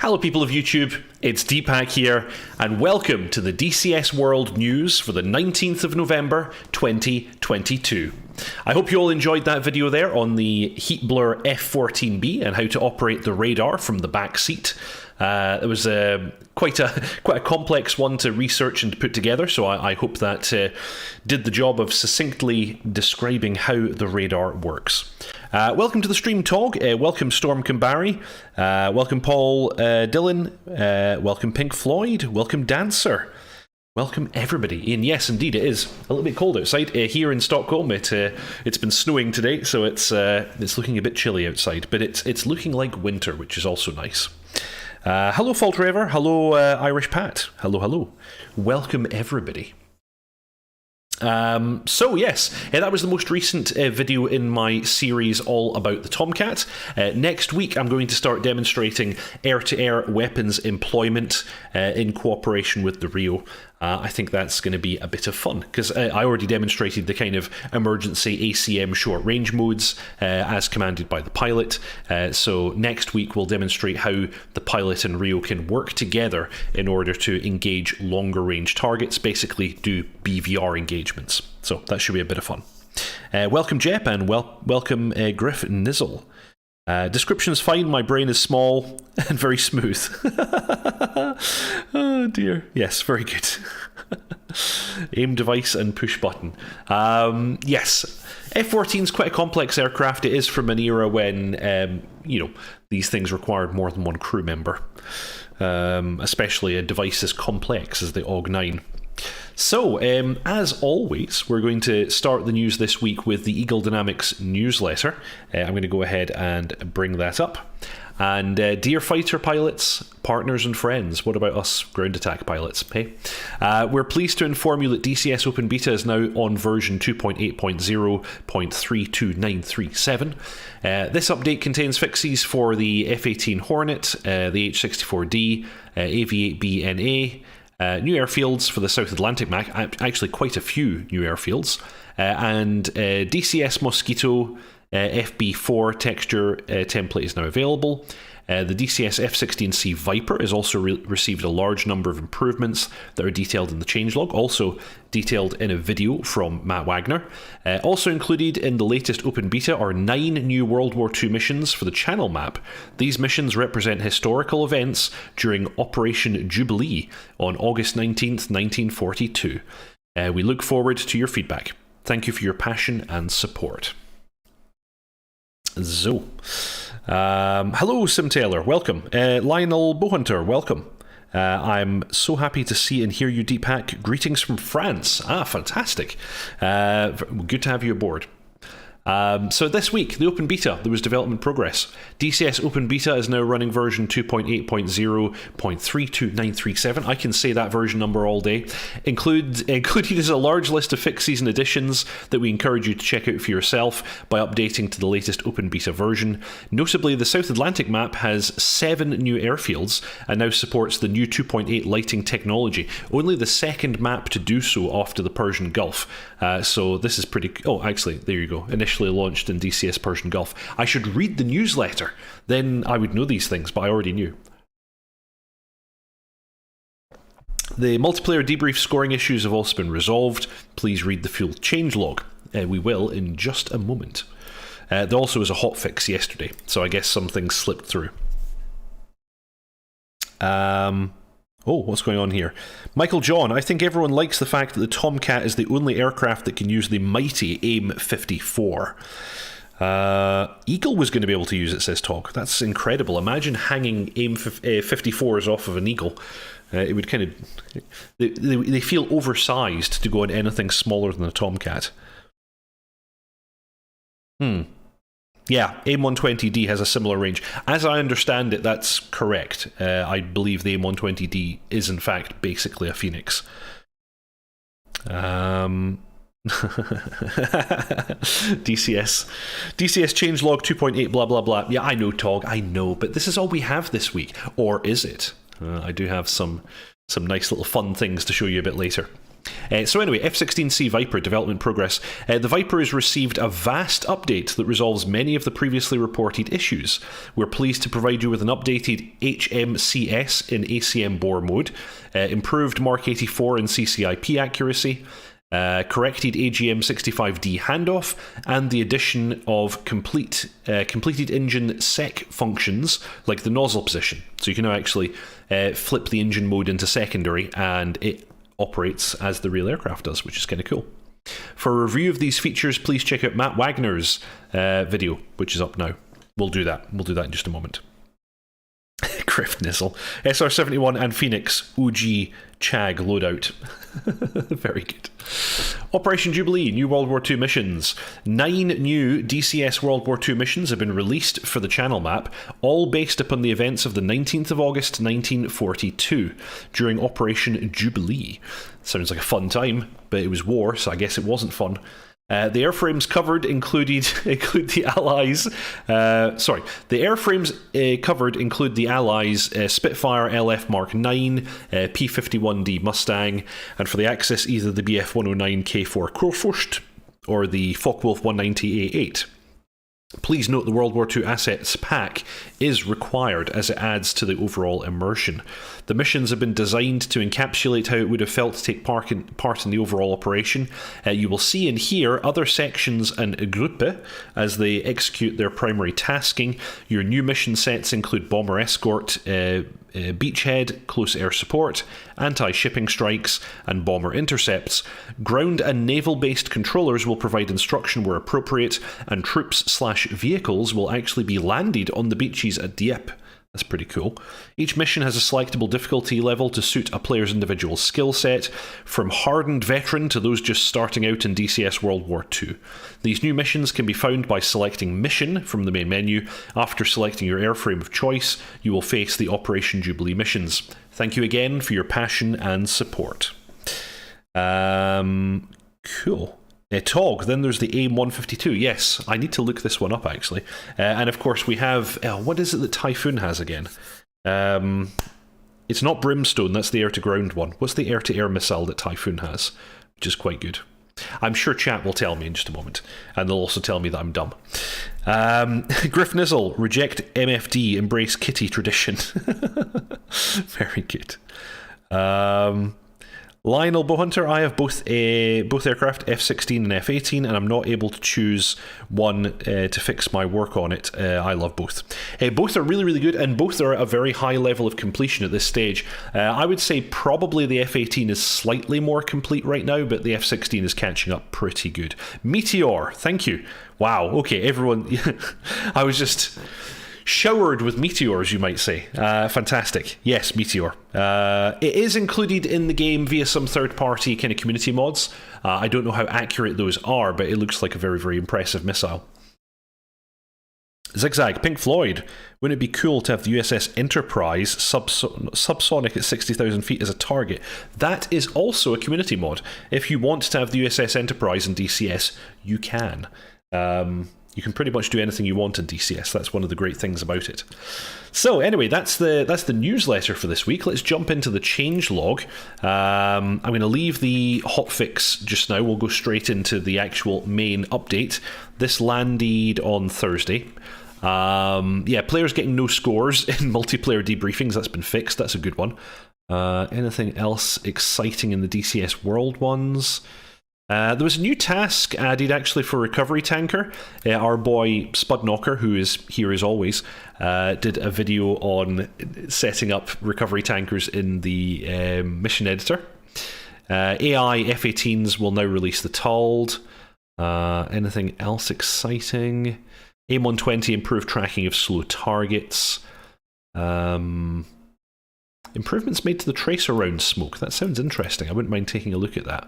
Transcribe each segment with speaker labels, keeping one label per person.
Speaker 1: Hello people of YouTube, it's Deepak here, and welcome to the DCS World News for the 19th of November 2022. I hope you all enjoyed that video there on the heat blur F-15E and how to operate the radar from the back seat. It was quite a complex one to research and to put together, so I hope that did the job of succinctly describing how the radar works. Welcome to the stream, Tog. Welcome Storm Kambari. Welcome Paul Dillon. Welcome Pink Floyd. Welcome Dancer. Welcome everybody. And yes, indeed, it is a little bit cold outside. Here in Stockholm, it's been snowing today, so it's looking a bit chilly outside, but it's looking like winter, which is also nice. Hello, Fault Raver. Hello, Irish Pat. Hello, hello. Welcome everybody. So yes, that was the most recent video in my series all about the Tomcat. Next week I'm going to start demonstrating air-to-air weapons employment in cooperation with the Rio. I think that's going to be a bit of fun, because I already demonstrated the kind of emergency ACM short-range modes as commanded by the pilot. So next week we'll demonstrate how the pilot and Rio can work together in order to engage longer-range targets, basically do BVR engagements. So that should be a bit of fun. Welcome Jep, and welcome Griff Nizzle. Description's fine, my brain is small and very smooth. Oh dear. Yes, very good. Aim device and push button. Yes, F-14 is quite a complex aircraft. It is from an era when, these things required more than one crew member. Especially a device as complex as the AUG-9. So, as always, we're going to start the news this week with the Eagle Dynamics newsletter. I'm going to go ahead and bring that up. And dear fighter pilots, partners and friends, what about us ground attack pilots? Hey, we're pleased to inform you that DCS Open Beta is now on version 2.8.0.32937. This update contains fixes for the F-18 Hornet, the H-64D, AV-8B NA, new airfields for the South Atlantic Mach, actually quite a few new airfields, and DCS Mosquito FB4 texture template is now available. The DCS F-16C Viper has also received a large number of improvements that are detailed in the changelog, also detailed in a video from Matt Wagner. Also included in the latest Open Beta are 9 new World War II missions for the Channel Map. These missions represent historical events during Operation Jubilee on August 19th, 1942. We look forward to your feedback. Thank you for your passion and support. So, hello Sim Taylor, welcome. Lionel Bowhunter, welcome. I'm so happy to see and hear you, Deepak. Greetings from France. Ah, fantastic. Good to have you aboard. So this week, the Open Beta, there was development progress. DCS Open Beta is now running version 2.8.0.32937. I can say that version number all day. Included is a large list of fixes and additions that we encourage you to check out for yourself by updating to the latest Open Beta version. Notably, the South Atlantic map has 7 new airfields and now supports the new 2.8 lighting technology. Only the second map to do so after the Persian Gulf. So this is pretty... Oh, actually, there you go. Initially launched in DCS Persian Gulf. I should read the newsletter, then I would know these things, but I already knew. The multiplayer debrief scoring issues have also been resolved. Please read the full changelog. We will in just a moment. There also was a hotfix yesterday, so I guess some things slipped through. Oh, what's going on here? Michael John, I think everyone likes the fact that the Tomcat is the only aircraft that can use the mighty AIM-54. Eagle was going to be able to use it, says Tog. That's incredible. Imagine hanging AIM-54s off of an Eagle. It would kind of... They feel oversized to go on anything smaller than a Tomcat. Yeah, AIM-120D has a similar range. As I understand it, that's correct. I believe the AIM-120D is, in fact, basically a Phoenix. DCS changelog 2.8 blah blah blah. Yeah, I know, Tog, I know, but this is all we have this week. Or is it? I do have some nice little fun things to show you a bit later. So anyway, F-15C Viper development progress. The Viper has received a vast update that resolves many of the previously reported issues. We're pleased to provide you with an updated HMCS in ACM bore mode, improved Mark 84 and CCIP accuracy, corrected AGM65D handoff, and the addition of completed engine sec functions like the nozzle position. So you can now actually flip the engine mode into secondary, and it operates as the real aircraft does, which is kind of cool. For a review of these features, please check out Matt Wagner's video, which is up now. We'll do that in just a moment. Griff Nizzle. SR-71 and Phoenix OG Chag loadout. Very good. Operation Jubilee, New World War II missions. 9 new DCS World War II missions have been released for the channel map, all based upon the events of the 19th of August 1942 during Operation Jubilee. Sounds like a fun time, but it was war, so I guess it wasn't fun. The airframes covered include the Allies. The airframes covered include the Allies Spitfire LF Mark 9, P-51D Mustang, and for the Axis either the Bf-109 K4 Kurfürst or the Focke-Wulf 190A8. Please note the World War II Assets pack is required as it adds to the overall immersion. The missions have been designed to encapsulate how it would have felt to take part in the overall operation. You will see and hear other sections and Gruppe as they execute their primary tasking. Your new mission sets include bomber escort, beachhead, close air support, anti-shipping strikes, and bomber intercepts. Ground and naval-based controllers will provide instruction where appropriate, and troops/vehicles will actually be landed on the beaches at Dieppe. That's pretty cool. Each mission has a selectable difficulty level to suit a player's individual skill set, from hardened veteran to those just starting out in DCS World War II. These new missions can be found by selecting Mission from the main menu. After selecting your airframe of choice, you will face the Operation Jubilee missions. Thank you again for your passion and support. Cool. TOG, then there's the AIM-152. Yes, I need to look this one up, actually. And of course, we have... what is it that Typhoon has again? It's not Brimstone, that's the air-to-ground one. What's the air-to-air missile that Typhoon has? Which is quite good. I'm sure chat will tell me in just a moment. And they'll also tell me that I'm dumb. Griff Nizzle, reject MFD, embrace kitty tradition. Very good. Lionel Bowhunter, I have both aircraft, F-16 and F-18, and I'm not able to choose one to fix my work on it. I love both. Both are really, really good, and both are at a very high level of completion at this stage. I would say probably the F-18 is slightly more complete right now, but the F-16 is catching up pretty good. Meteor, thank you. Wow, okay, everyone... I was just... showered with meteors, you might say. Fantastic. Yes, Meteor. It is included in the game via some third-party kind of community mods. I don't know how accurate those are, but it looks like a very, very impressive missile. Zigzag, Pink Floyd. Wouldn't it be cool to have the USS Enterprise subsonic at 60,000 feet as a target? That is also a community mod. If you want to have the USS Enterprise in DCS, you can. You can pretty much do anything you want in DCS. That's one of the great things about it. So anyway, that's the newsletter for this week. Let's jump into the changelog. I'm going to leave the hotfix just now. We'll go straight into the actual main update. This landed on Thursday. Yeah, players getting no scores in multiplayer debriefings. That's been fixed. That's a good one. Anything else exciting in the DCS World ones? There was a new task added actually for Recovery Tanker. Our boy Spudknocker, who is here as always, did a video on setting up Recovery Tankers in the mission editor. AI F-18s will now release the TALD. Anything else exciting? AIM-120 improved tracking of slow targets. Improvements made to the tracer round smoke. That sounds interesting. I wouldn't mind taking a look at that.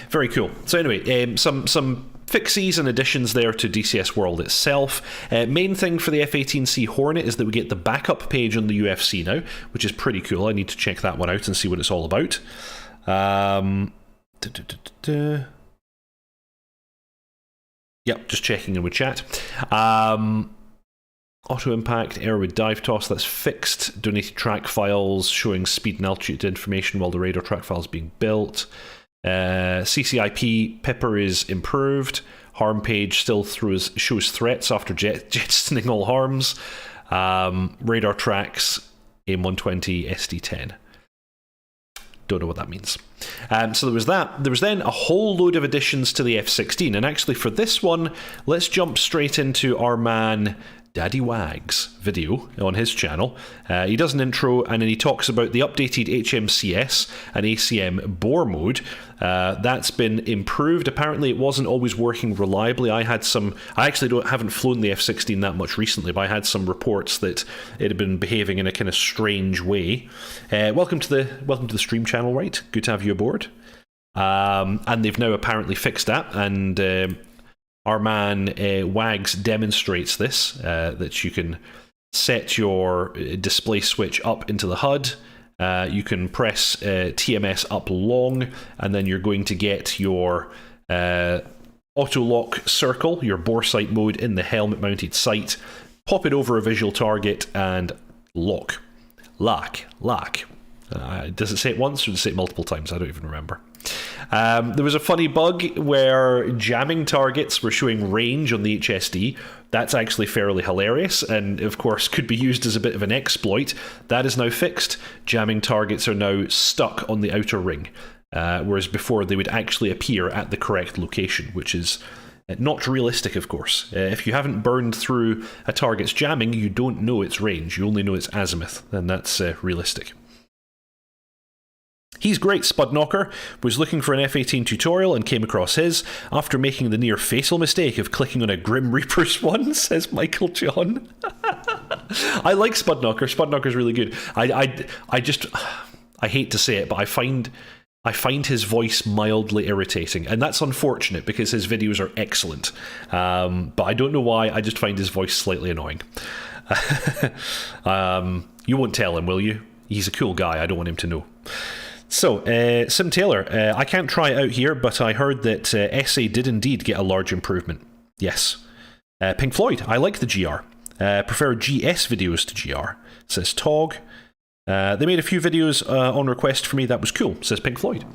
Speaker 1: Very cool. So anyway, some fixies and additions there to DCS World itself. Main thing for the F-18C Hornet is that we get the backup page on the UFC now, which is pretty cool. I need to check that one out and see what it's all about. Yep, just checking in with chat. Auto impact, error with dive toss, that's fixed. Donated track files showing speed and altitude information while the radar track file is being built. CCIP Pipper is improved. Harm page still shows threats after jettisoning all harms. Radar tracks AIM-120 SD-10. Don't know what that means. So there was that. There was then a whole load of additions to the F-16. And actually for this one, let's jump straight into our man Daddy Wag's video on his channel. He does an intro and then he talks about the updated HMCS and ACM bore mode. That's been improved. Apparently it wasn't always working reliably. I actually haven't flown the F-16 that much recently, but I had some reports that it had been behaving in a kind of strange way. Welcome to the stream channel, right? Good to have you aboard. And they've now apparently fixed that, and our man Wags demonstrates this, that you can set your display switch up into the HUD. You can press TMS up long, and then you're going to get your auto lock circle, your bore sight mode in the helmet mounted sight. Pop it over a visual target and lock. Lock. Does it say it once or does it say it multiple times? I don't even remember. There was a funny bug where jamming targets were showing range on the HSD. That's actually fairly hilarious and, of course, could be used as a bit of an exploit. That is now fixed. Jamming targets are now stuck on the outer ring, whereas before they would actually appear at the correct location, which is not realistic, of course. If you haven't burned through a target's jamming, you don't know its range. You only know its azimuth, and that's realistic. He's great, Spudknocker was looking for an F-18 tutorial and came across his after making the near fatal mistake of clicking on a Grim Reaper's one, says Michael John. I like Spudknocker. Spudknocker's really good. I hate to say it, but I find his voice mildly irritating, and that's unfortunate because his videos are excellent. But I don't know why, I just find his voice slightly annoying. You won't tell him, will you? He's a cool guy, I don't want him to know. So, Sim Taylor, I can't try it out here, but I heard that SA did indeed get a large improvement. Yes. Pink Floyd, I like the GR. Prefer GS videos to GR, says Tog. They made a few videos on request for me. That was cool, says Pink Floyd.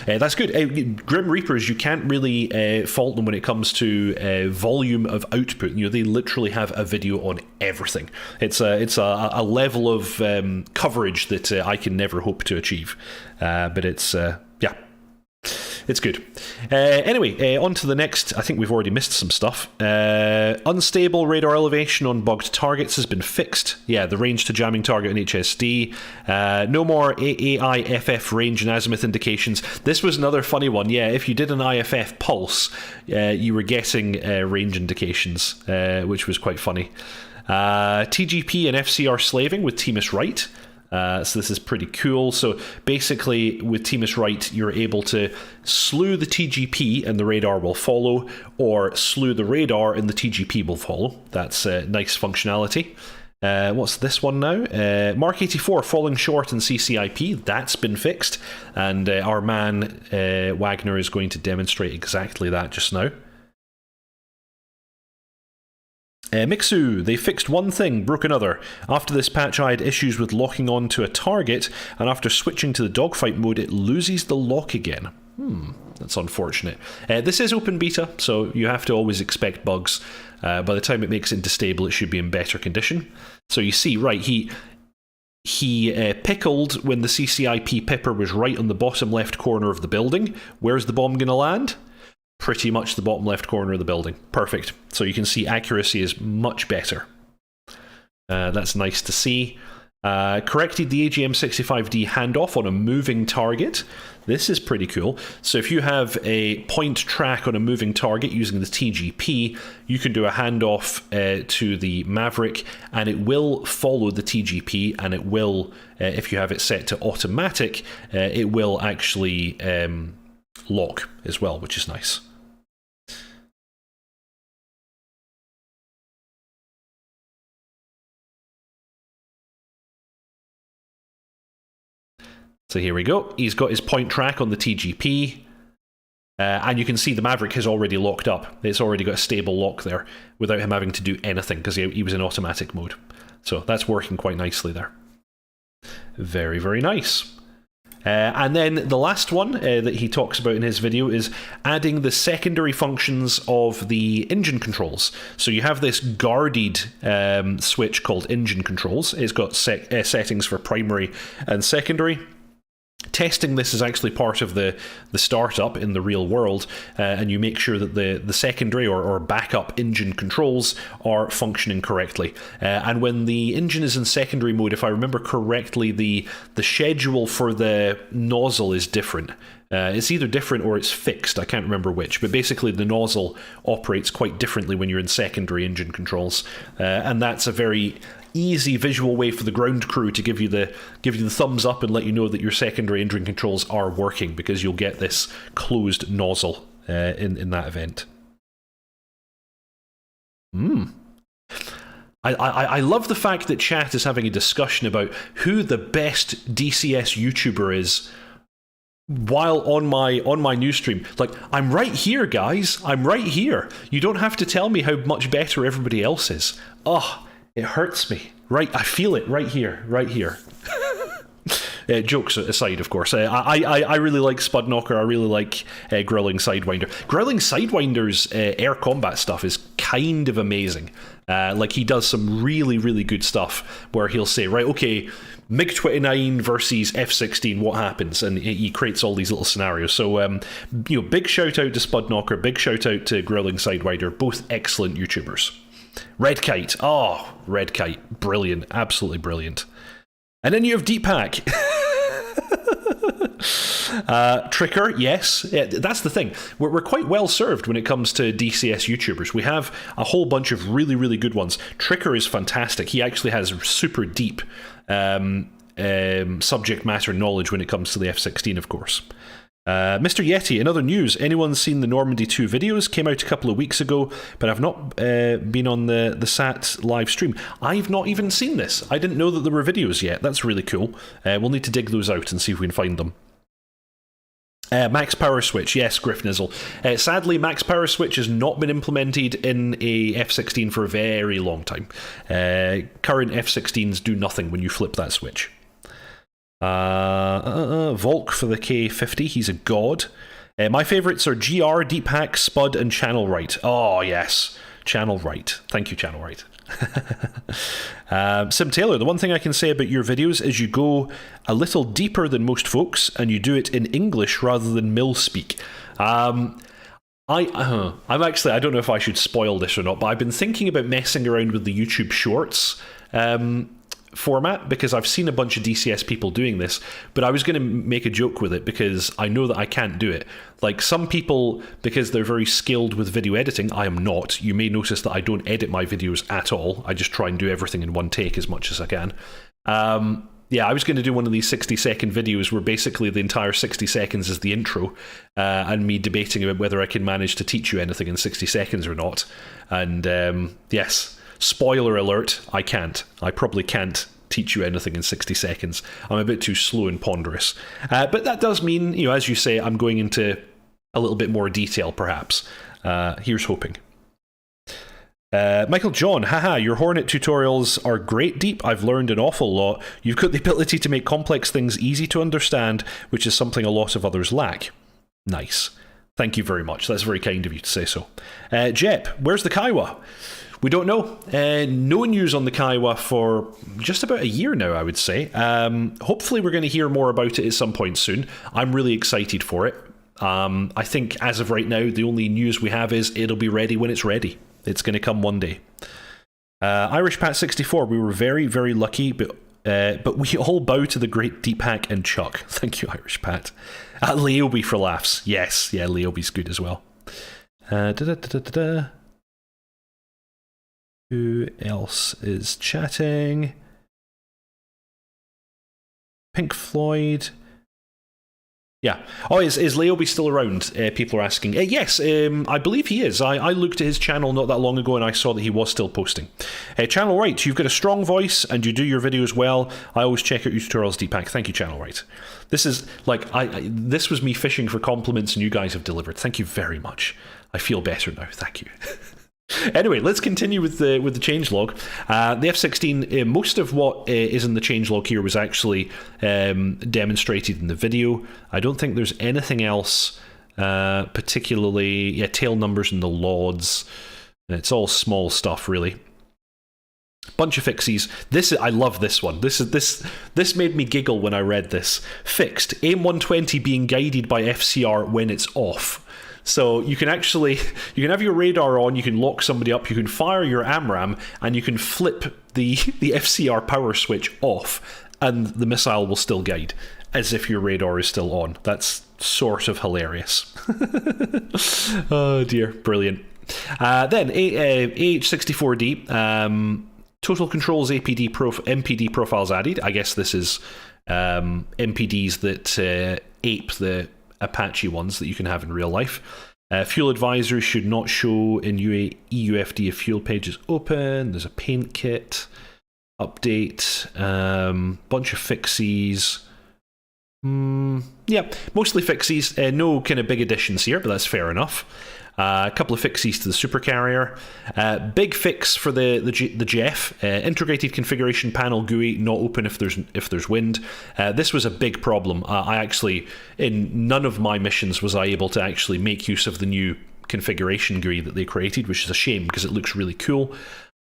Speaker 1: That's good. Grim Reapers, you can't really fault them when it comes to volume of output. You know, they literally have a video on everything. It's a level of coverage that I can never hope to achieve. But it's yeah. It's good. Anyway, on to the next. I think we've already missed some stuff. Unstable radar elevation on bugged targets has been fixed. Yeah, the range to jamming target in HSD. No more AIFF range and azimuth indications. This was another funny one. Yeah, if you did an IFF pulse, you were getting range indications, which was quite funny. TGP and FCR slaving with TMIS right. So this is pretty cool. So basically with TMIS right, you're able to slew the TGP and the radar will follow, or slew the radar and the TGP will follow. That's nice functionality. What's this one now? Mark 84 falling short in CCIP. That's been fixed, and our man Wagner is going to demonstrate exactly that just now. Mixu, they fixed one thing, broke another. After this patch I had issues with locking on to a target, and after switching to the dogfight mode it loses the lock again. That's unfortunate. This is open beta, so you have to always expect bugs. By the time it makes it into stable, it should be in better condition. So you see, right, he pickled when the CCIP pipper was right on the bottom left corner of the building. Where's the bomb going to land? Pretty much the bottom left corner of the building. Perfect. So you can see accuracy is much better. That's nice to see. Corrected the AGM-65D handoff on a moving target. This is pretty cool. So if you have a point track on a moving target using the TGP, you can do a handoff to the Maverick, and it will follow the TGP, and it will, if you have it set to automatic, it will actually lock as well, which is nice. So here we go. He's got his point track on the TGP. And you can see the Maverick has already locked up. It's already got a stable lock there without him having to do anything because he was in automatic mode. So that's working quite nicely there. Very, very nice. And then the last one that he talks about in his video is adding the secondary functions of the engine controls. So you have this guarded switch called engine controls. It's got settings for primary and secondary. Testing this is actually part of the startup in the real world, and you make sure that the secondary or backup engine controls are functioning correctly. And when the engine is in secondary mode, if I remember correctly, the schedule for the nozzle is different. It's either different or it's fixed, I can't remember which, but basically the nozzle operates quite differently when you're in secondary engine controls, and that's a very easy visual way for the ground crew to give you the thumbs up and let you know that your secondary engine controls are working, because you'll get this closed nozzle in that event. I love the fact that chat is having a discussion about who the best DCS YouTuber is while on my news stream. Like, I'm right here, guys. I'm right here. You don't have to tell me how much better everybody else is. Oh, it hurts me. Right, I feel it right here, right here. Jokes aside, of course. I really like Spudknocker. I really like Grilling Sidewinder. Grilling Sidewinder's air combat stuff is kind of amazing. Like, he does some really, really good stuff where he'll say, right, okay, MiG-29 versus F-16, what happens? And he creates all these little scenarios. So, you know, big shout out to Spudknocker, big shout out to Grilling Sidewinder, both excellent YouTubers. Red Kite, oh, Red Kite, brilliant, absolutely brilliant. And then you have Deepak. Tricker, yes, that's the thing. We're quite well served when it comes to DCS YouTubers. We have a whole bunch of really, really good ones. Tricker is fantastic. He actually has super deep subject matter knowledge when it comes to the F-16, of course. Mr. Yeti, in other news, anyone seen the Normandy 2 videos? Came out a couple of weeks ago, but I've not been on the SAT live stream. I've not even seen this. I didn't know that there were videos yet. That's really cool. We'll need to dig those out and see if we can find them. Max Power Switch, yes, Griffnizzle. Sadly, Max Power Switch has not been implemented in a F-16 for a very long time. Current F-16s do nothing when you flip that switch. Volk for the K50, he's a god. My favourites are GR, Deepak, Spud, and Channel Right. Oh, yes, Channel Right. Thank you, Channel Right. Sim Taylor, the one thing I can say about your videos is you go a little deeper than most folks, and you do it in English rather than mill speak. I'm actually, I don't know if I should spoil this or not, but I've been thinking about messing around with the YouTube Shorts format, because I've seen a bunch of DCS people doing this, but I was going to make a joke with it because I know that I can't do it. Like, some people, because they're very skilled with video editing, I am not. You may notice that I don't edit my videos at all. I just try and do everything in one take as much as I can. Yeah, I was going to do one of these 60-second videos where basically the entire 60 seconds is the intro, and me debating about whether I can manage to teach you anything in 60 seconds or not. And yes, spoiler alert, I can't. I probably can't teach you anything in 60 seconds. I'm a bit too slow and ponderous. But that does mean, you know, as you say, I'm going into a little bit more detail, perhaps. Here's hoping. Michael John, haha, your Hornet tutorials are great, Deep. I've learned an awful lot. You've got the ability to make complex things easy to understand, which is something a lot of others lack. Nice. Thank you very much. That's very kind of you to say so. Jep, where's the Kiowa? We don't know. No news on the Kiowa for just about a year now, I would say. Hopefully we're going to hear more about it at some point soon. I'm really excited for it. I think as of right now, the only news we have is it'll be ready when it's ready. It's going to come one day. Irish Pat 64, we were very, very lucky, but we all bow to the great Deepak and Chuck. Thank you, Irish Pat. Leoby for laughs. Yes, yeah, Leoby's good as well. Who else is chatting? Pink Floyd. Yeah. Oh, is Leoby still around? People are asking. Yes, I believe he is. I looked at his channel not that long ago and I saw that he was still posting. Channel Right, you've got a strong voice and you do your videos well. I always check out your tutorials, Deepak. Thank you, Channel Right. This is like this was me fishing for compliments and you guys have delivered. Thank you very much. I feel better now. Thank you. Anyway, let's continue with the changelog. The F-16, most of what is in the changelog here was actually demonstrated in the video. I don't think there's anything else particularly. Yeah, tail numbers and the LODs. It's all small stuff, really. Bunch of fixies. I love this one. This made me giggle when I read this. Fixed. AIM 120 being guided by FCR when it's off. So you can have your radar on, you can lock somebody up, you can fire your AMRAAM, and you can flip the FCR power switch off, and the missile will still guide, as if your radar is still on. That's sort of hilarious. Oh dear, brilliant. Then AH-64D, total controls MPD profiles added. I guess this is MPDs that ape the Apache ones that you can have in real life. Fuel advisory should not show in EUFD if fuel page is open. There's a paint kit update, bunch of fixies. Yeah, mostly fixies. No kind of big additions here, but that's fair enough. A couple of fixies to the supercarrier. Big fix for the Jeff. Integrated configuration panel GUI not open if there's wind. This was a big problem. I actually, in none of my missions was I able to actually make use of the new configuration GUI that they created, which is a shame because it looks really cool.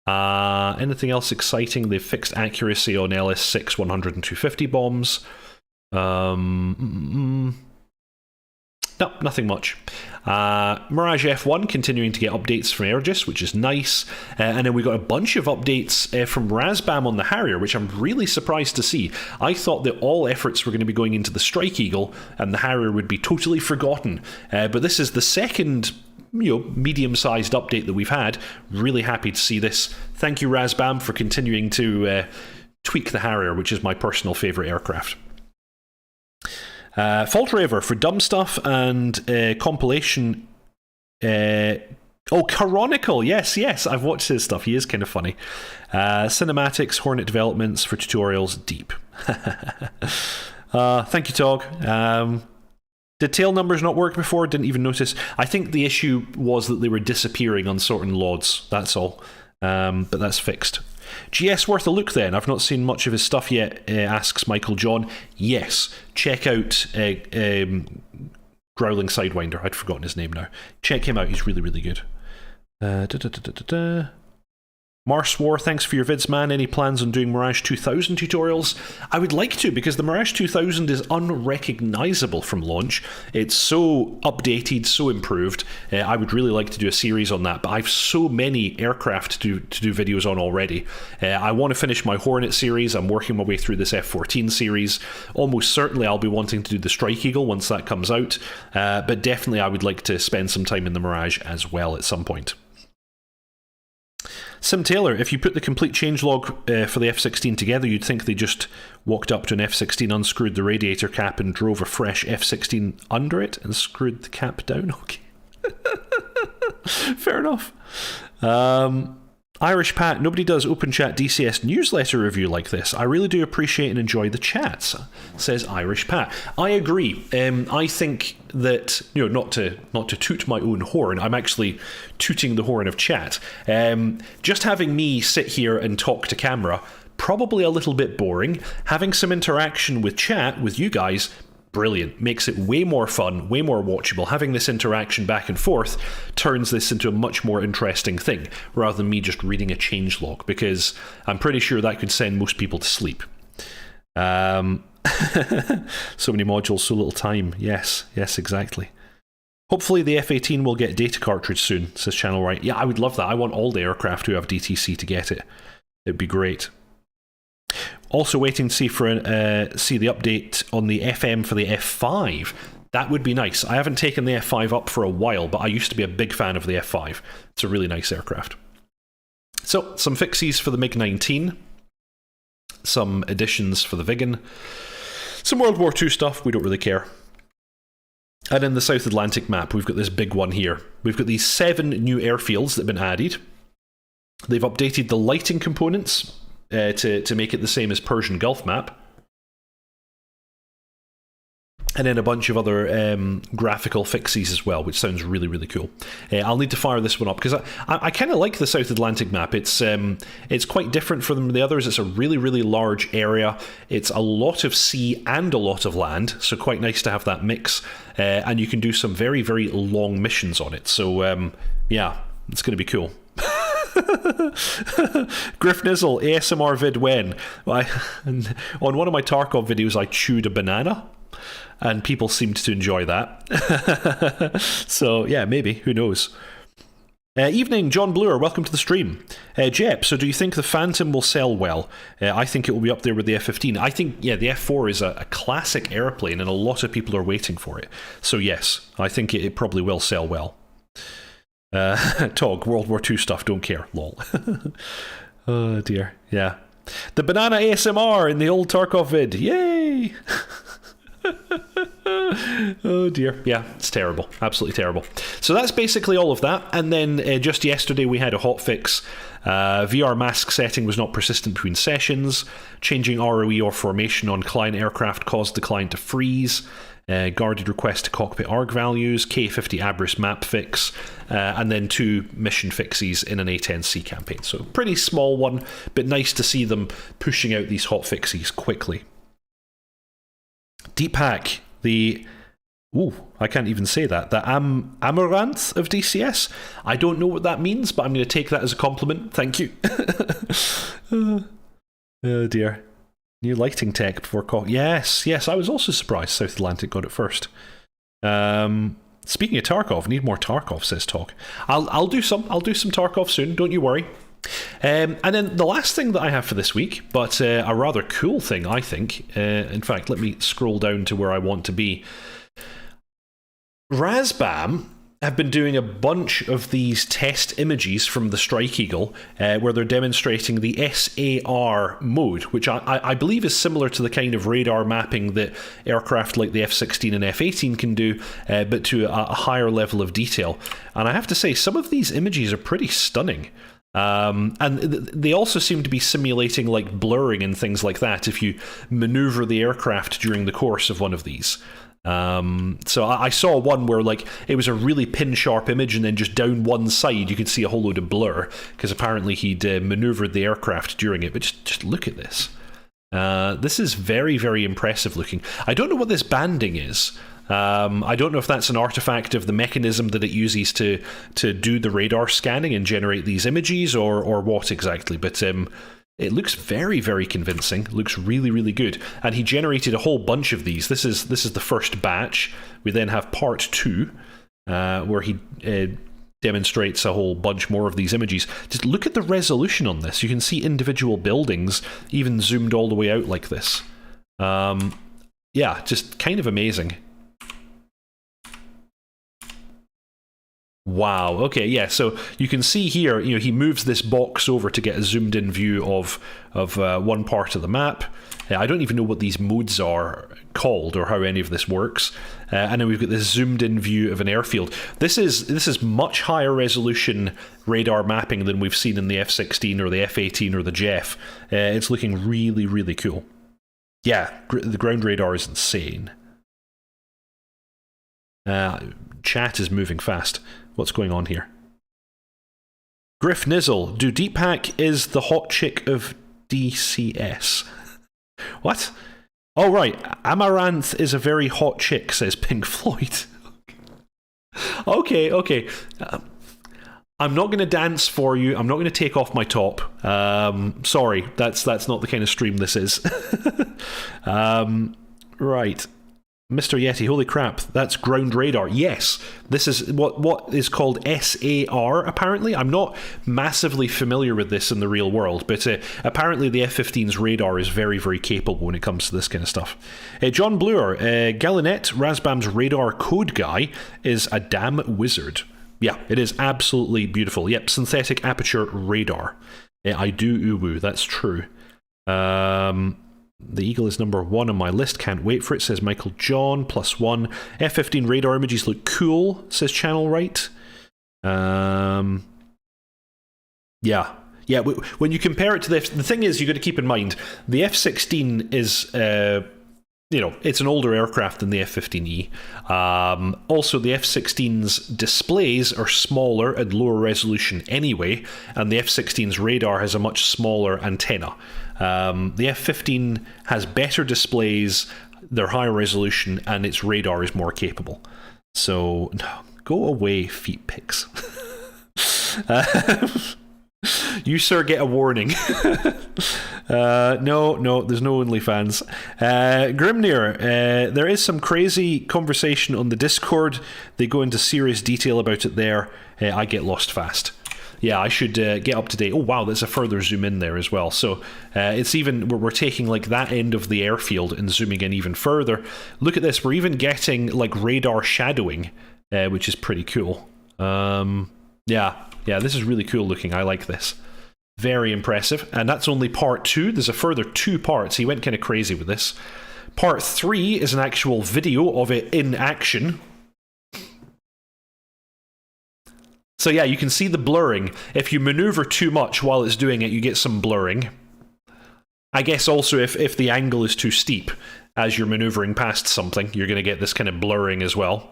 Speaker 1: Anything else exciting? They've fixed accuracy on LS6 100 and 250 bombs. No, nothing much. Mirage F1 continuing to get updates from Aegis, which is nice. And then we got a bunch of updates from Razbam on the Harrier, which I'm really surprised to see. I thought that all efforts were going to be going into the Strike Eagle and the Harrier would be totally forgotten. But this is the second medium-sized update that we've had. Really happy to see this. Thank you, Razbam, for continuing to tweak the Harrier, which is my personal favourite aircraft. Fault Raver for dumb stuff and compilation. Canonical, yes, I've watched his stuff. He is kind of funny. Cinematics, Hornet developments for tutorials, deep. Thank you, Tog. Did tail numbers not work before? Didn't even notice. I think the issue was that they were disappearing on certain LODs. That's all. But that's fixed. GS worth a look then. I've not seen much of his stuff yet, asks Michael John. Yes, check out Growling Sidewinder. I'd forgotten his name now. Check him out, he's really, really good. Mars War, thanks for your vids, man. Any plans on doing Mirage 2000 tutorials? I would like to, because the Mirage 2000 is unrecognisable from launch. It's so updated, so improved. I would really like to do a series on that, but I have so many aircraft to do videos on already. I want to finish my Hornet series. I'm working my way through this F-14 series. Almost certainly I'll be wanting to do the Strike Eagle once that comes out, but definitely I would like to spend some time in the Mirage as well at some point. Sim Taylor, if you put the complete changelog for the F-16 together, you'd think they just walked up to an F-16, unscrewed the radiator cap and drove a fresh F-16 under it and screwed the cap down. Okay. Fair enough. Irish Pat, nobody does Open Chat DCS newsletter review like this. I really do appreciate and enjoy the chats, says Irish Pat. I agree. I think that, not to toot my own horn, I'm actually tooting the horn of chat. Just having me sit here and talk to camera, probably a little bit boring. Having some interaction with chat with you guys, brilliant. Makes it way more fun, way more watchable. Having this interaction back and forth turns this into a much more interesting thing, rather than me just reading a changelog, because I'm pretty sure that could send most people to sleep. So many modules, so little time. Yes, exactly. Hopefully the F-18 will get data cartridge soon, says Channel Right. Yeah, I would love that. I want all the aircraft who have DTC to get it. It'd be great. Also waiting to see the update on the FM for the F5. That would be nice. I haven't taken the F5 up for a while, but I used to be a big fan of the F5. It's a really nice aircraft. So, some fixies for the MiG-19. Some additions for the Viggen. Some World War II stuff, we don't really care. And in the South Atlantic map, we've got this big one here. We've got these 7 new airfields that have been added. They've updated the lighting components to make it the same as Persian Gulf map. And then a bunch of other graphical fixes as well, which sounds really, really cool. I'll need to fire this one up, because I kind of like the South Atlantic map. It's quite different from the others. It's a really, really large area. It's a lot of sea and a lot of land, so quite nice to have that mix. And you can do some very, very long missions on it. So, yeah, it's going to be cool. Griff Nizzle, ASMR vid when? On one of my Tarkov videos, I chewed a banana. And people seemed to enjoy that. So, yeah, maybe. Who knows? Evening, John Bluer. Welcome to the stream. Jep, so do you think the Phantom will sell well? I think it will be up there with the F-15. I think, yeah, the F-4 is a classic airplane, and a lot of people are waiting for it. So, yes, I think it probably will sell well. Tog, World War II stuff, don't care. Lol. Oh, dear. Yeah. The banana ASMR in the old Tarkov vid. Yay! Oh dear. Yeah, it's terrible. Absolutely terrible. So that's basically all of that. And then just yesterday we had a hotfix. VR mask setting was not persistent between sessions. Changing ROE or formation on client aircraft caused the client to freeze. Guarded request to cockpit arg values. K-50 Abris map fix. And then 2 mission fixes in an A10C campaign. So pretty small one, but nice to see them pushing out these hotfixes quickly. Deepak, the... Ooh, I can't even say that. The Amaranth of DCS? I don't know what that means, but I'm going to take that as a compliment. Thank you. Oh dear. New lighting tech before... Yes, I was also surprised South Atlantic got it first. Speaking of Tarkov, need more Tarkov, says Talk. I'll do some Tarkov soon, don't you worry. And then the last thing that I have for this week, but a rather cool thing, I think. In fact, let me scroll down to where I want to be. Razbam have been doing a bunch of these test images from the Strike Eagle, where they're demonstrating the SAR mode, which I believe is similar to the kind of radar mapping that aircraft like the F-16 and F-18 can do, but to a higher level of detail. And I have to say, some of these images are pretty stunning. And they also seem to be simulating like blurring and things like that if you maneuver the aircraft during the course of one of these. So I saw one where like it was a really pin-sharp image, and then just down one side you could see a whole load of blur, because apparently he'd maneuvered the aircraft during it. But just look at this. This is very, very impressive looking. I don't know what this banding is. I don't know if that's an artifact of the mechanism that it uses to do the radar scanning and generate these images, or what exactly, but it looks very, very convincing. Looks really, really good. And he generated a whole bunch of these. This is the first batch. We then have part 2, where he demonstrates a whole bunch more of these images. Just look at the resolution on this. You can see individual buildings even zoomed all the way out like this. Yeah, just kind of amazing. Wow, okay, yeah, so you can see here, you know, he moves this box over to get a zoomed in view of one part of the map. I don't even know what these modes are called or how any of this works. And then we've got this zoomed in view of an airfield. This is much higher resolution radar mapping than we've seen in the F-16 or the F-18 or the JEF. It's looking really, really cool. Yeah, the ground radar is insane. Chat is moving fast. What's going on here? Griff Nizzle, do Deepak is the hot chick of DCS? What? Oh, right. Amaranth is a very hot chick, says Pink Floyd. Okay. I'm not going to dance for you. I'm not going to take off my top. Sorry, that's not the kind of stream this is. Right. Mr. Yeti, holy crap, that's ground radar. Yes, this is what is called SAR, apparently. I'm not massively familiar with this in the real world, but apparently the F-15's radar is very, very capable when it comes to this kind of stuff. John Bluer, Gallinet, Razbam's radar code guy, is a damn wizard. Yeah, it is absolutely beautiful. Yep, synthetic aperture radar. I do uwu, that's true. The Eagle is number 1 on my list. Can't wait for it, says Michael John. +1. F-15 radar images look cool, says Channel Right. Yeah. Yeah, when you compare it to the thing is, you've got to keep in mind, the F-16 is, you know, it's an older aircraft than the F-15E. Also, the F-16's displays are smaller and lower resolution anyway, and the F-16's radar has a much smaller antenna. The F-15 has better displays, they're higher resolution, and its radar is more capable. So, go away, feet pics. You, sir, get a warning. No, there's no OnlyFans. Grimnir, there is some crazy conversation on the Discord. They go into serious detail about it there. I get lost fast. Yeah, I should get up to date. Oh, wow, there's a further zoom in there as well. So it's even, we're taking like that end of the airfield and zooming in even further. Look at this, we're even getting like radar shadowing, which is pretty cool. Yeah, this is really cool looking. I like this. Very impressive. And that's only part 2. There's a further 2 parts. He went kind of crazy with this. Part 3 is an actual video of it in action. So yeah, you can see the blurring. If you maneuver too much while it's doing it, you get some blurring. I guess also if the angle is too steep as you're maneuvering past something, you're going to get this kind of blurring as well.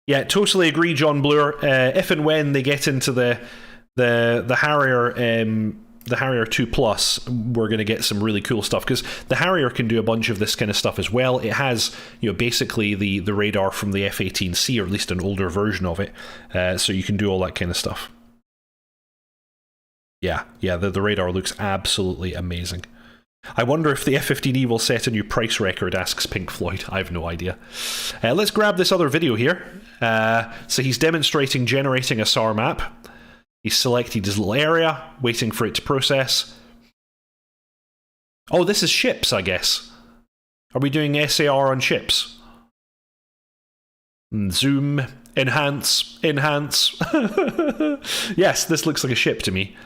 Speaker 1: Yeah, totally agree, John Bloor. If and when they get into the Harrier 2 Plus, we're going to get some really cool stuff, because the Harrier can do a bunch of this kind of stuff as well. It has, you know, basically the radar from the F-15C, or at least an older version of it, so you can do all that kind of stuff. Yeah, the radar looks absolutely amazing. I wonder if the F-15E will set a new price record, asks Pink Floyd. I have no idea. Let's grab this other video here. So he's demonstrating generating a SAR map. He's selected his little area, waiting for it to process. Oh, this is ships, I guess. Are we doing SAR on ships? Zoom, enhance. Yes, this looks like a ship to me.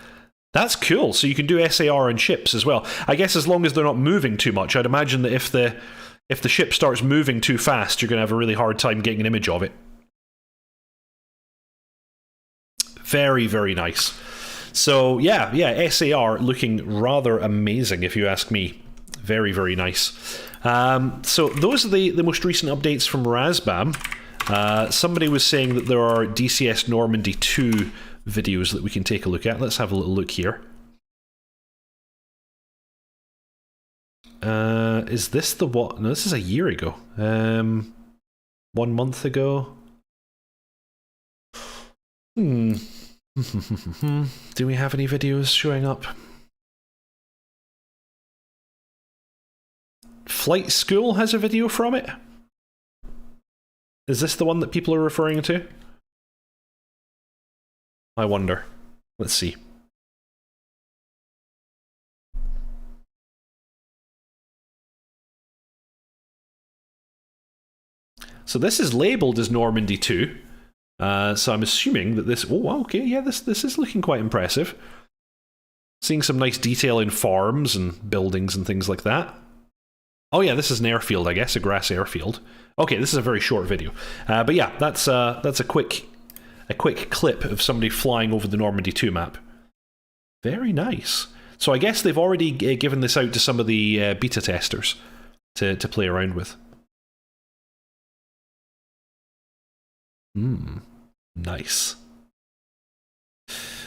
Speaker 1: That's cool. So you can do SAR on ships as well. I guess as long as they're not moving too much. I'd imagine that if the ship starts moving too fast, you're going to have a really hard time getting an image of it. Very, very nice. So yeah, SAR looking rather amazing, if you ask me. Very, very nice. So those are the most recent updates from Razbam. Somebody was saying that there are DCS Normandy 2 videos that we can take a look at. Let's have a little look here. Is this the what? No, this is a year ago. 1 month ago. Do we have any videos showing up? Flight School has a video from it. Is this the one that people are referring to? I wonder. Let's see. So this is labeled as Normandy 2. So I'm assuming that this... Oh, okay, yeah, this is looking quite impressive. Seeing some nice detail in farms and buildings and things like that. Oh yeah, this is an airfield, I guess, a grass airfield. Okay, this is a very short video. But yeah, that's a quick clip of somebody flying over the Normandy 2 map. Very nice. So I guess they've already given this out to some of the beta testers to play around with. Nice.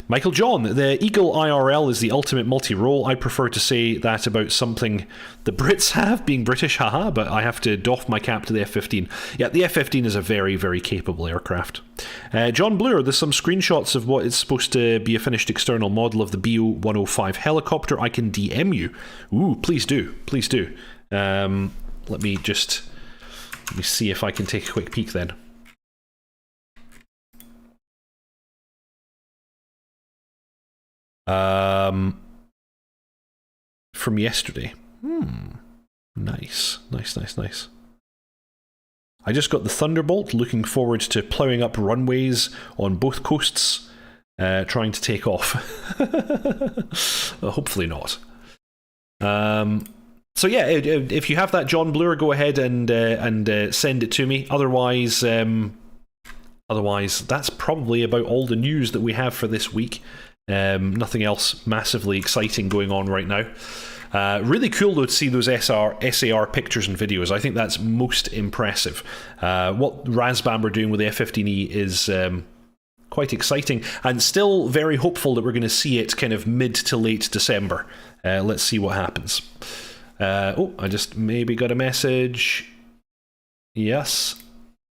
Speaker 1: Michael John, the Eagle IRL is the ultimate multi-role. I prefer to say that about something the Brits have, being British, haha, but I have to doff my cap to the F-15. Yeah, the F-15 is a very, very capable aircraft. John Bloor, there's some screenshots of what is supposed to be a finished external model of the BO-105 helicopter. I can DM you. Ooh, please do. Please do. Let me see if I can take a quick peek then. From yesterday. Nice. I just got the Thunderbolt, looking forward to ploughing up runways on both coasts trying to take off. Hopefully not. So yeah, if you have that John Bloor, go ahead and send it to me. Otherwise, that's probably about all the news that we have for this week. Nothing else massively exciting going on right now. Really cool though to see those SAR pictures and videos. I think that's most impressive. What Razbam are doing with the F-15E is quite exciting, and still very hopeful that we're going to see it kind of mid to late December. Let's see what happens. Oh, I just maybe got a message. Yes,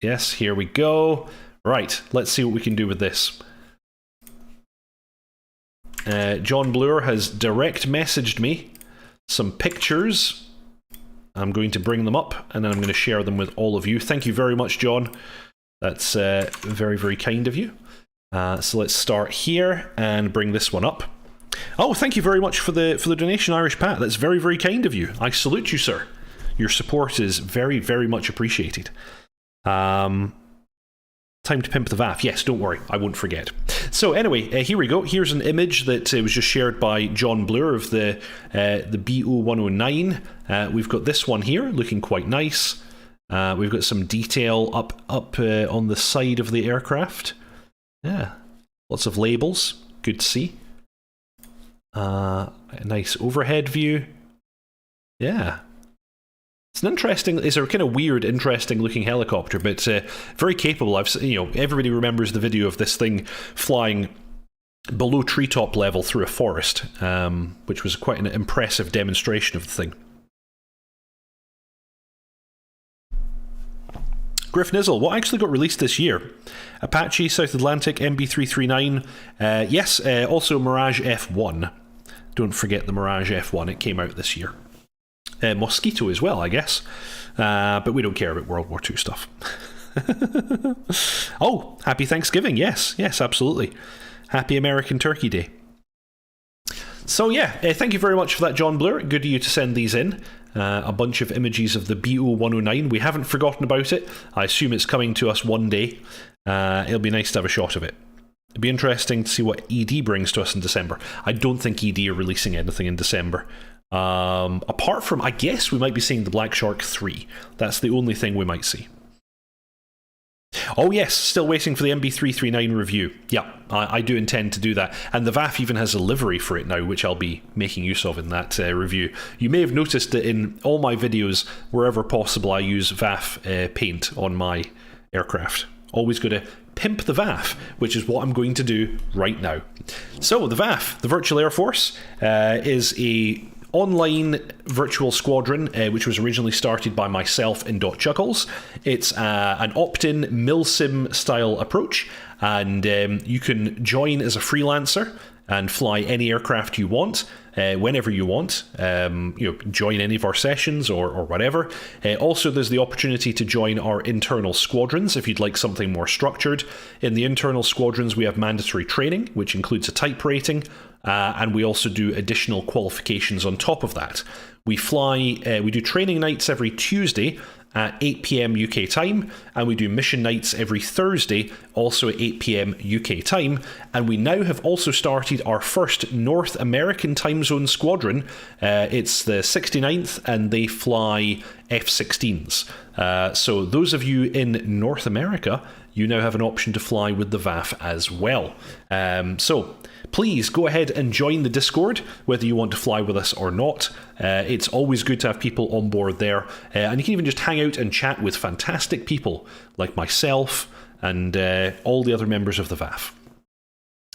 Speaker 1: here we go. Right, let's see what we can do with this. John Bloor has direct messaged me some pictures. I'm going to bring them up, and then I'm going to share them with all of you. Thank you very much, John. That's very, very kind of you. So let's start here and bring this one up. Oh, thank you very much for the donation, Irish Pat. That's very, very kind of you. I salute you, sir. Your support is very, very much appreciated. Time to pimp the VAF. Yes, don't worry, I won't forget. So anyway, here we go. Here's an image that was just shared by John Bloor of the BO-109. We've got this one here, looking quite nice. We've got some detail up on the side of the aircraft. Yeah, lots of labels. Good to see. A nice overhead view. Yeah. It's a kind of weird, interesting looking helicopter, but very capable. Everybody remembers the video of this thing flying below treetop level through a forest, which was quite an impressive demonstration of the thing. Griff Nizzle, what actually got released this year? Apache, South Atlantic, MB339. Yes, also Mirage F1. Don't forget the Mirage F1, it came out this year. Mosquito as well, I guess. But we don't care about World War II stuff. Oh, happy Thanksgiving. Yes, absolutely. Happy American Turkey Day. So yeah, thank you very much for that, John Bloor. Good of you to send these in. A bunch of images of the BO-109. We haven't forgotten about it. I assume it's coming to us one day. It'll be nice to have a shot of it. It'll be interesting to see what ED brings to us in December. I don't think ED are releasing anything in December. Apart from, I guess we might be seeing the Black Shark 3. That's the only thing we might see. Oh yes, still waiting for the MB339 review. Yeah, I do intend to do that. And the VAF even has a livery for it now, which I'll be making use of in that review. You may have noticed that in all my videos, wherever possible, I use VAF paint on my aircraft. Always got to pimp the VAF, which is what I'm going to do right now. So the VAF, the Virtual Air Force, is a online virtual squadron, which was originally started by myself in dotChuckles. It's an opt-in milsim style approach, and you can join as a freelancer and fly any aircraft you want, whenever you want. Join any of our sessions or whatever. Also, there's the opportunity to join our internal squadrons if you'd like something more structured. In the internal squadrons, we have mandatory training, which includes a type rating, and we also do additional qualifications on top of that. We do training nights every Tuesday at 8 PM UK time, and we do mission nights every Thursday, also at 8 PM UK time, and we now have also started our first North American time zone squadron. It's the 69th, and they fly F-16s. So those of you in North America, you now have an option to fly with the VAF as well. So please go ahead and join the Discord, whether you want to fly with us or not. It's always good to have people on board there. And you can even just hang out and chat with fantastic people like myself and all the other members of the VAF.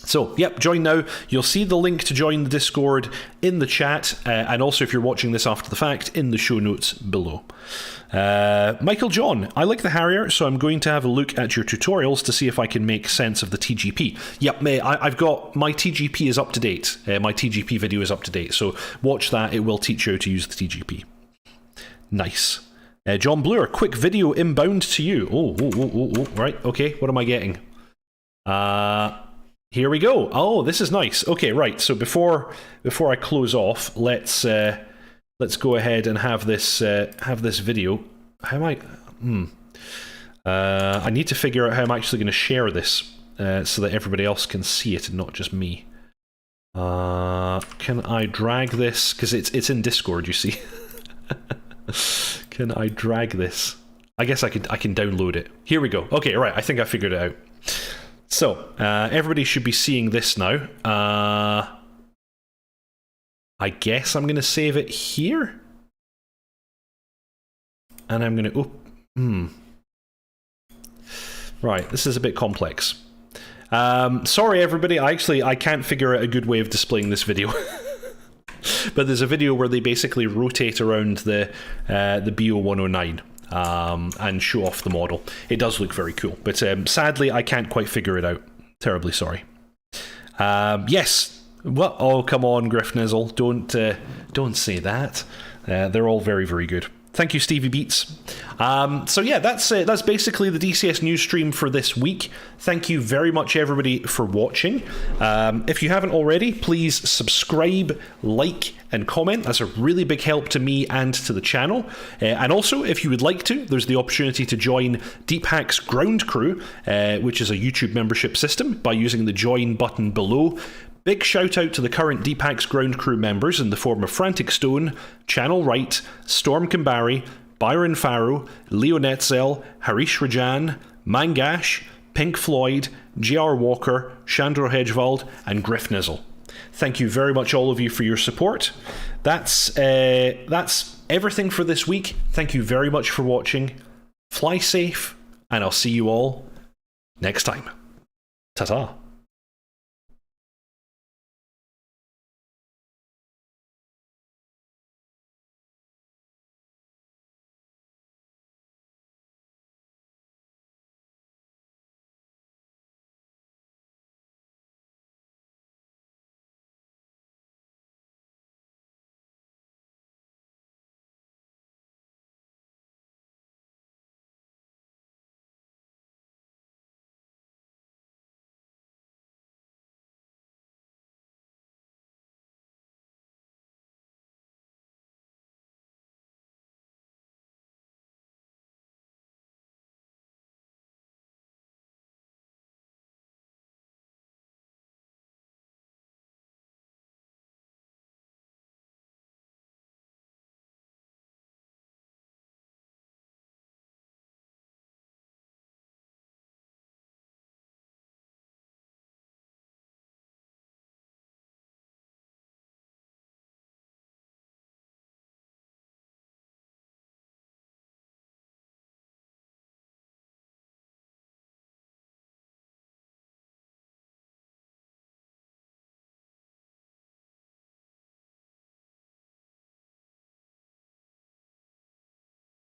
Speaker 1: So, yep, join now. You'll see the link to join the Discord in the chat, and also if you're watching this after the fact, in the show notes below. Michael John, I like the Harrier, so I'm going to have a look at your tutorials to see if I can make sense of the TGP. Yep, I've got, my TGP is up to date. My TGP video is up to date, so watch that. It will teach you how to use the TGP. Nice. John Bloor, quick video inbound to you. Oh, right, okay, what am I getting? Here we go. Oh, this is nice. Okay, right. So before I close off, let's go ahead and have this video. How am I? I need to figure out how I'm actually going to share this. so that everybody else can see it and not just me. Can I drag this? Because it's in Discord, you see. Can I drag this? I guess I can download it. Here we go. Okay, right. I think I figured it out. So everybody should be seeing this now. I guess I'm going to save it here, and I'm going to. Right, this is a bit complex. Sorry, everybody. I can't figure out a good way of displaying this video. But there's a video where they basically rotate around the BO-109 and show off the model. It does look very cool, but sadly I can't quite figure it out. Terribly sorry. Yes. What? Oh, come on, Griffnizzle. Don't say that. They're all very, very good. Thank you, Stevie Beats. So yeah, that's basically the DCS news stream for this week. Thank you very much, everybody, for watching. If you haven't already, please subscribe, like, and comment. That's a really big help to me and to the channel. And also, if you would like to, there's the opportunity to join DeepHack's Ground Crew, which is a YouTube membership system, by using the join button below. Big shout out to the current DeepHack's Ground Crew members in the form of Frantic Stone, Channel Wright, Storm Kimbari, Byron Farrow, Leo Netzel, Harish Rajan, Mangash, Pink Floyd, J.R. Walker, Chandro Hedgewald, and Griffnizzle. Thank you very much, all of you, for your support. That's everything for this week. Thank you very much for watching. Fly safe, and I'll see you all next time. Ta-ta.